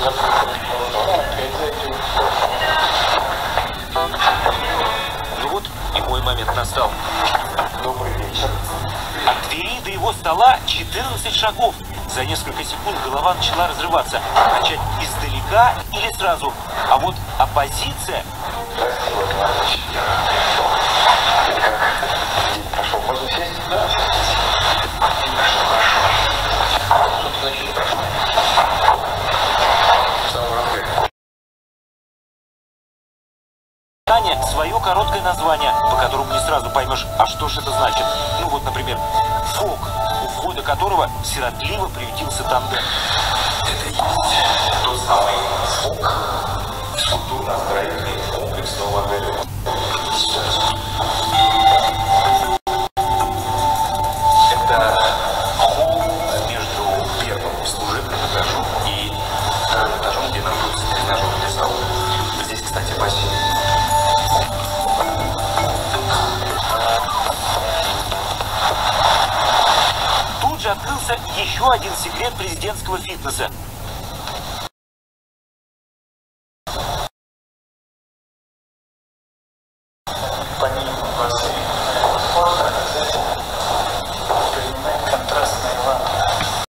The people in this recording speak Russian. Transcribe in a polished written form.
Ну вот и мой момент настал. Добрый вечер. От двери до его стола 14 шагов. За несколько секунд голова начала разрываться. Начать издалека или сразу. А вот оппозиция... Красиво, товарищ. Как день прошел? Можно сесть? Да. День прошел хорошо. Что ты значит прошел? В самом разгаре. Свое короткое название, по которому не сразу поймешь, а что же это значит. Ну вот, например, ФОК, у входа которого сиротливо приютился тандем. Это и есть тот самый ФОК, физкультурно-оздоровительный комплекс Новогарёва. Это холл между первым служебным этажом и вторым этажом, где находится тренажерный зал. Здесь, кстати, бассейн. Тут же открылся еще один секрет президентского фитнеса. Помимо бассейна,